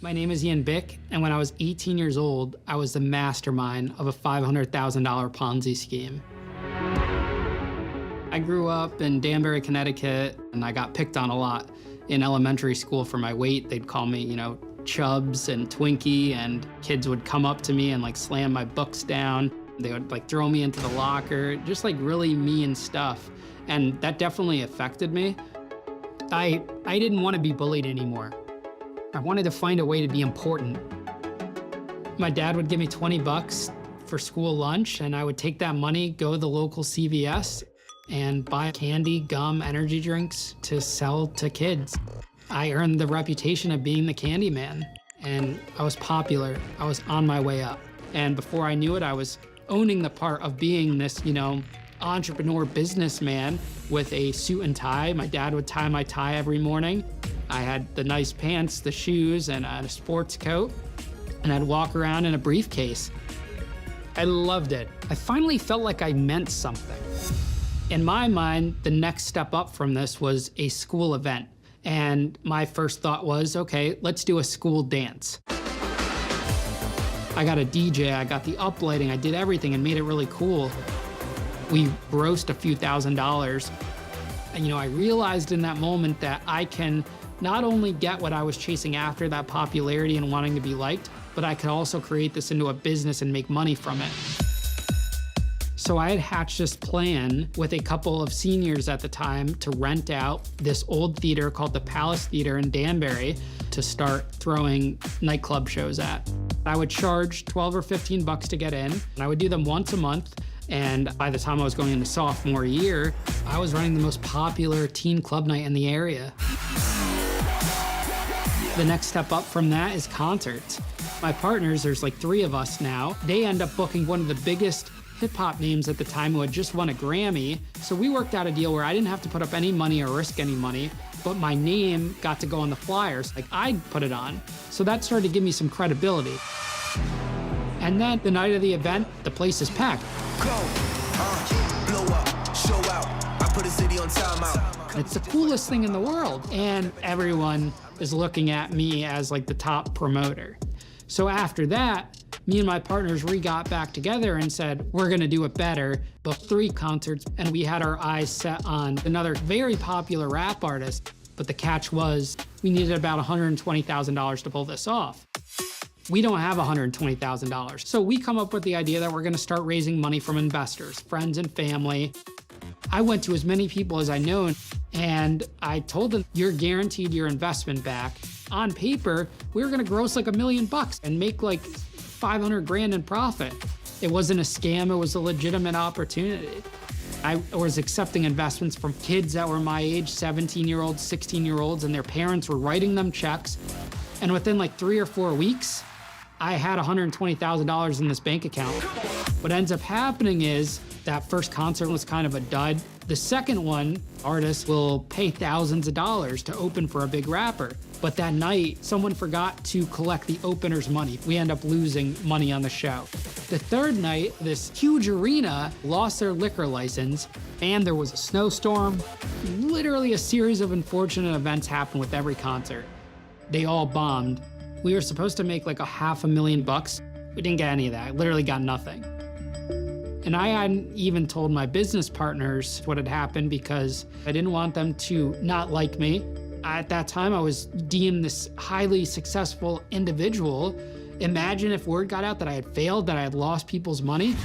My name is Beck, and when I was 18 years old, I was the mastermind of a $500,000 Ponzi scheme. I grew up in Danbury, Connecticut, and I got picked on a lot. In elementary school for my weight, they'd call me, Chubs and Twinkie, and kids would come up to me and slam my books down. They would throw me into the locker, just really mean stuff. And that definitely affected me. I didn't want to be bullied anymore. I wanted to find a way to be important. My dad would give me 20 bucks for school lunch, and I would take that money, go to the local CVS, and buy candy, gum, energy drinks to sell to kids. I earned the reputation of being the candy man, and I was popular. I was on my way up. And before I knew it, I was owning the part of being this, entrepreneur businessman with a suit and tie. My dad would tie my tie every morning. I had the nice pants, the shoes, and a sports coat, and I'd walk around in a briefcase. I loved it. I finally felt like I meant something. In my mind, the next step up from this was a school event. And my first thought was, okay, let's do a school dance. I got a DJ, I got the uplighting, I did everything and made it really cool. We grossed a few $1,000s. And I realized in that moment that I can not only get what I was chasing after, that popularity and wanting to be liked, but I could also create this into a business and make money from it. So I had hatched this plan with a couple of seniors at the time to rent out this old theater called the Palace Theater in Danbury to start throwing nightclub shows at. I would charge 12 or 15 bucks to get in, and I would do them once a month. And by the time I was going into sophomore year, I was running the most popular teen club night in the area. The next step up from that is concerts. My partners, there's 3 of us now, they end up booking one of the biggest hip-hop names at the time who had just won a Grammy. So we worked out a deal where I didn't have to put up any money or risk any money, but my name got to go on the flyers. I'd put it on. So that started to give me some credibility. And then the night of the event, the place is packed. Blow up, show out. I put a city on timeout. It's the coolest thing in the world. And everyone is looking at me as the top promoter. So after that, me and my partners, we got back together and said, we're gonna do it better. Booked 3 concerts, and we had our eyes set on another very popular rap artist. But the catch was, we needed about $120,000 to pull this off. We don't have $120,000. So we come up with the idea that we're gonna start raising money from investors, friends and family. I went to as many people as I know, and I told them, you're guaranteed your investment back. On paper, we were gonna gross $1 million and make 500 grand in profit. It wasn't a scam, it was a legitimate opportunity. I was accepting investments from kids that were my age, 17-year-olds, 16-year-olds, and their parents were writing them checks. And within 3 or 4 weeks, I had $120,000 in this bank account. What ends up happening is that first concert was kind of a dud. The second one, artists will pay thousands of dollars to open for a big rapper. But that night, someone forgot to collect the opener's money. We end up losing money on the show. The third night, this huge arena lost their liquor license, and there was a snowstorm. Literally a series of unfortunate events happened with every concert. They all bombed. We were supposed to make $500,000. We didn't get any of that. I literally got nothing. And I hadn't even told my business partners what had happened because I didn't want them to not like me. At that time, I was deemed this highly successful individual. Imagine if word got out that I had failed, that I had lost people's money.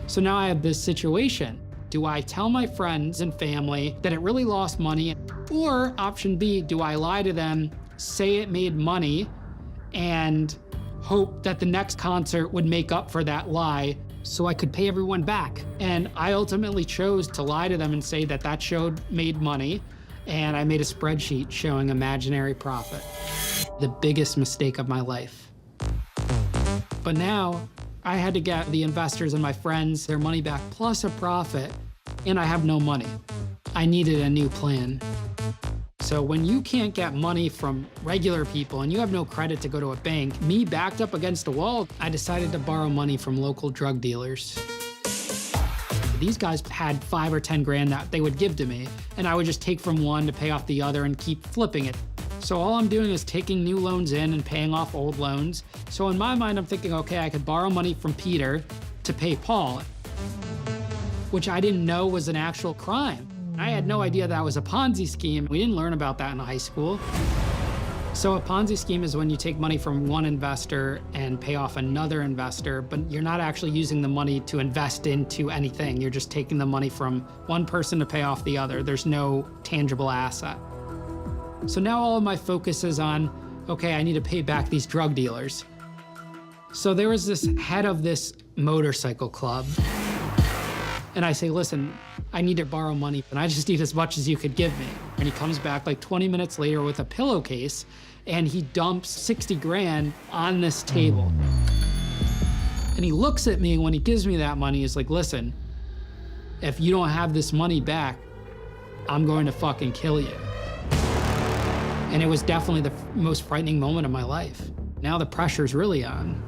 So now I have this situation. Do I tell my friends and family that it really lost money? Or option B, do I lie to them, say it made money, and hope that the next concert would make up for that lie so I could pay everyone back? And I ultimately chose to lie to them and say that that show made money, and I made a spreadsheet showing imaginary profit. The biggest mistake of my life. But now, I had to get the investors and my friends their money back plus a profit, and I have no money. I needed a new plan. So when you can't get money from regular people and you have no credit to go to a bank, me backed up against a wall, I decided to borrow money from local drug dealers. These guys had 5 or 10 grand that they would give to me, and I would just take from one to pay off the other and keep flipping it. So all I'm doing is taking new loans in and paying off old loans. So in my mind, I'm thinking, okay, I could borrow money from Peter to pay Paul, which I didn't know was an actual crime. I had no idea that was a Ponzi scheme. We didn't learn about that in high school. So a Ponzi scheme is when you take money from one investor and pay off another investor, but you're not actually using the money to invest into anything. You're just taking the money from one person to pay off the other. There's no tangible asset. So now all of my focus is on, okay, I need to pay back these drug dealers. So there was this head of this motorcycle club, and I say, listen, I need to borrow money, and I just need as much as you could give me. And he comes back like 20 minutes later with a pillowcase, and he dumps 60 grand on this table. And he looks at me, and when he gives me that money, he's like, listen, if you don't have this money back, I'm going to fucking kill you. And it was definitely the most frightening moment of my life. Now the pressure's really on.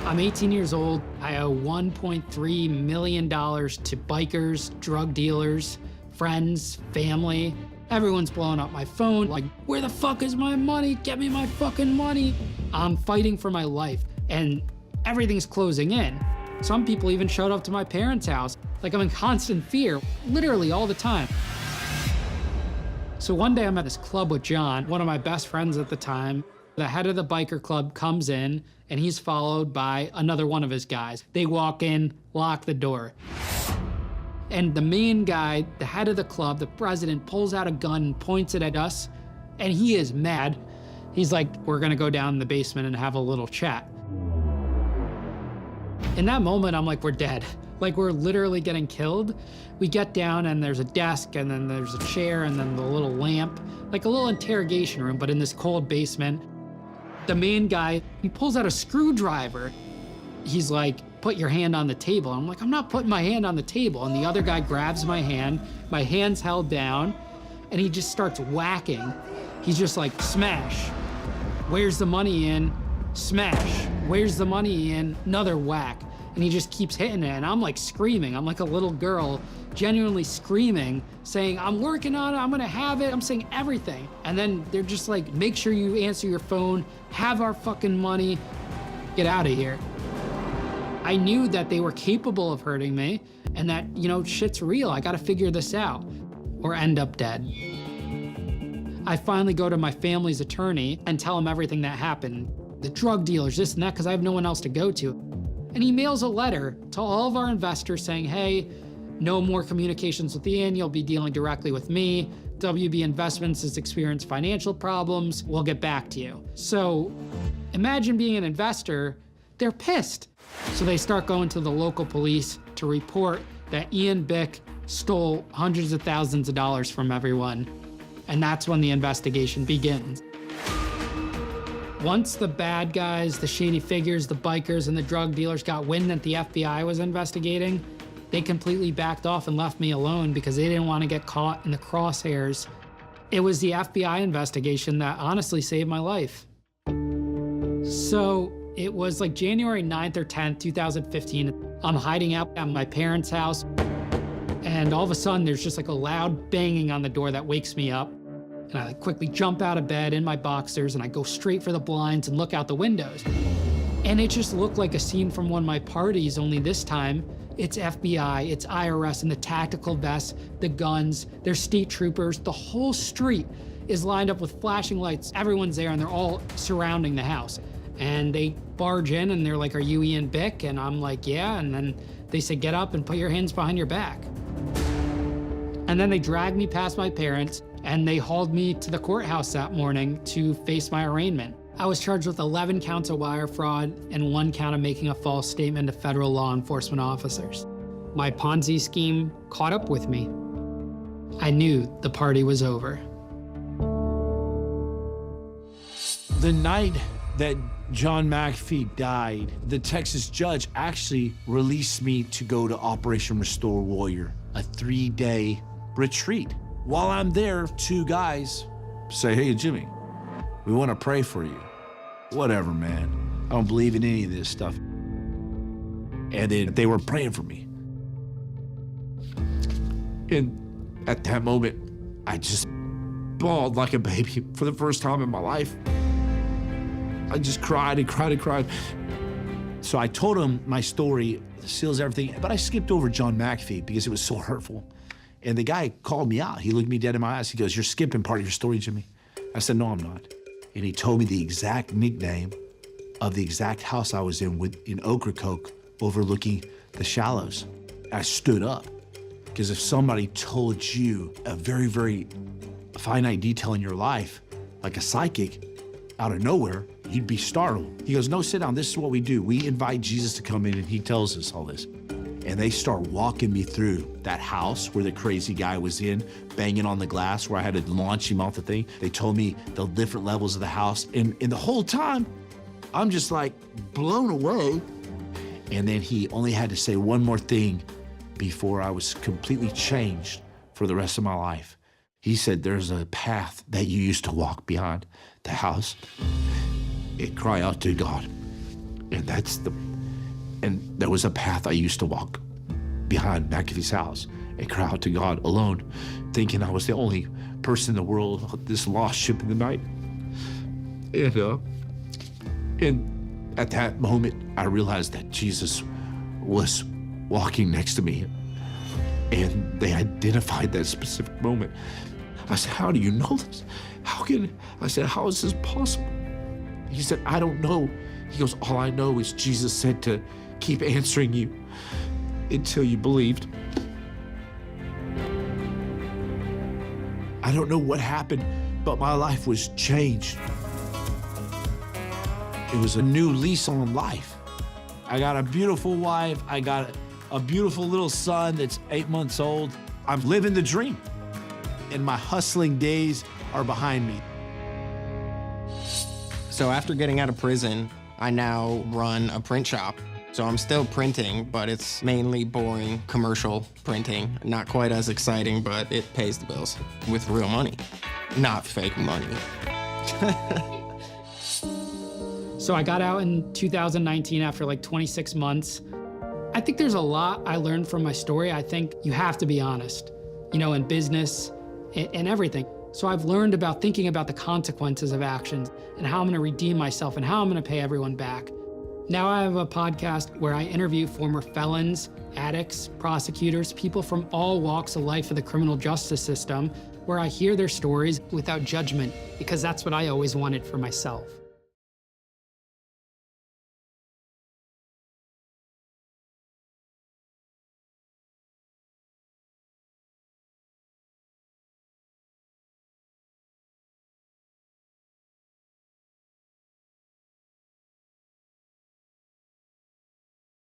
I'm 18 years old. I owe $1.3 million to bikers, drug dealers, friends, family. Everyone's blowing up my phone, like, where the fuck is my money? Get me my fucking money. I'm fighting for my life, and everything's closing in. Some people even showed up to my parents' house. Like, I'm in constant fear, literally all the time. So one day I'm at this club with John, one of my best friends at the time. The head of the biker club comes in, and he's followed by another one of his guys. They walk in, lock the door. And the main guy, the head of the club, the president, pulls out a gun and points it at us, and he is mad. He's like, we're gonna go down in the basement and have a little chat. In that moment, I'm like, we're dead. Like, we're literally getting killed. We get down, and there's a desk, and then there's a chair, and then the little lamp, like a little interrogation room, but in this cold basement. The main guy, he pulls out a screwdriver. He's like, put your hand on the table. I'm like, I'm not putting my hand on the table. And the other guy grabs my hand's held down, and he just starts whacking. He's just like, smash. Where's the money in? Smash. Where's the money in? Another whack. And he just keeps hitting it, and I'm like screaming. I'm like a little girl, genuinely screaming, saying, I'm working on it, I'm gonna have it, I'm saying everything. And then they're just like, make sure you answer your phone, have our fucking money, get out of here. I knew that they were capable of hurting me, and that, you know, shit's real, I gotta figure this out, or end up dead. I finally go to my family's attorney and tell him everything that happened. The drug dealers, this and that, because I have no one else to go to. And he mails a letter to all of our investors saying, hey, no more communications with Ian, you'll be dealing directly with me. WB Investments has experienced financial problems, we'll get back to you. So imagine being an investor, they're pissed. So they start going to the local police to report that Ian Beck stole hundreds of thousands of dollars from everyone. And that's when the investigation begins. Once the bad guys, the shady figures, the bikers, and the drug dealers got wind that the FBI was investigating, they completely backed off and left me alone because they didn't want to get caught in the crosshairs. It was the FBI investigation that honestly saved my life. So it was like January 9th or 10th, 2015. I'm hiding out at my parents' house, and all of a sudden there's just like a loud banging on the door that wakes me up. And I quickly jump out of bed in my boxers, and I go straight for the blinds and look out the windows. And it just looked like a scene from one of my parties, only this time it's FBI, it's IRS in the tactical vests, the guns, there's state troopers. The whole street is lined up with flashing lights. Everyone's there, and they're all surrounding the house. And they barge in, and they're like, are you Ian Beck? And I'm like, yeah. And then they say, get up and put your hands behind your back. And then they drag me past my parents, and they hauled me to the courthouse that morning to face my arraignment. I was charged with 11 counts of wire fraud and 1 count of making a false statement to federal law enforcement officers. My Ponzi scheme caught up with me. I knew the party was over. The night that John McAfee died, the Texas judge actually released me to go to Operation Restore Warrior, a 3-day retreat. While I'm there, 2 guys say, hey, Jimmy, we want to pray for you. Whatever, man. I don't believe in any of this stuff. And then they were praying for me. And at that moment, I just bawled like a baby for the first time in my life. I just cried and cried and cried. So I told him my story, seals everything, but I skipped over John McAfee because it was so hurtful. And the guy called me out. He looked me dead in my eyes. He goes, "You're skipping part of your story, Jimmy." I said, "No, I'm not." And he told me the exact nickname of the exact house I was in Ocracoke, overlooking the shallows. I stood up, because if somebody told you a very, very finite detail in your life, like a psychic, out of nowhere, you'd be startled. He goes, "No, sit down. This is what we do. We invite Jesus to come in and he tells us all this." And they start walking me through that house where the crazy guy was in, banging on the glass where I had to launch him off the thing. They told me the different levels of the house. And the whole time, I'm just like blown away. And then he only had to say one more thing before I was completely changed for the rest of my life. He said, "There's a path that you used to walk behind the house and cry out to God. And there was a path I used to walk behind McAfee's house and cry out to God alone, thinking I was the only person in the world, this lost ship in the night." And at that moment, I realized that Jesus was walking next to me, and they identified that specific moment. I said, "How do you know this? I said, "How is this possible?" He said, "I don't know." He goes, "All I know is Jesus said to keep answering you until you believed." I don't know what happened, but my life was changed. It was a new lease on life. I got a beautiful wife. I got a beautiful little son that's 8 months old. I'm living the dream, and my hustling days are behind me. So after getting out of prison, I now run a print shop. So I'm still printing, but it's mainly boring commercial printing. Not quite as exciting, but it pays the bills with real money, not fake money. So I got out in 2019 after like 26 months. I think there's a lot I learned from my story. I think you have to be honest, in business and everything. So I've learned about thinking about the consequences of actions and how I'm gonna redeem myself and how I'm gonna pay everyone back. Now I have a podcast where I interview former felons, addicts, prosecutors, people from all walks of life of the criminal justice system, where I hear their stories without judgment, because that's what I always wanted for myself.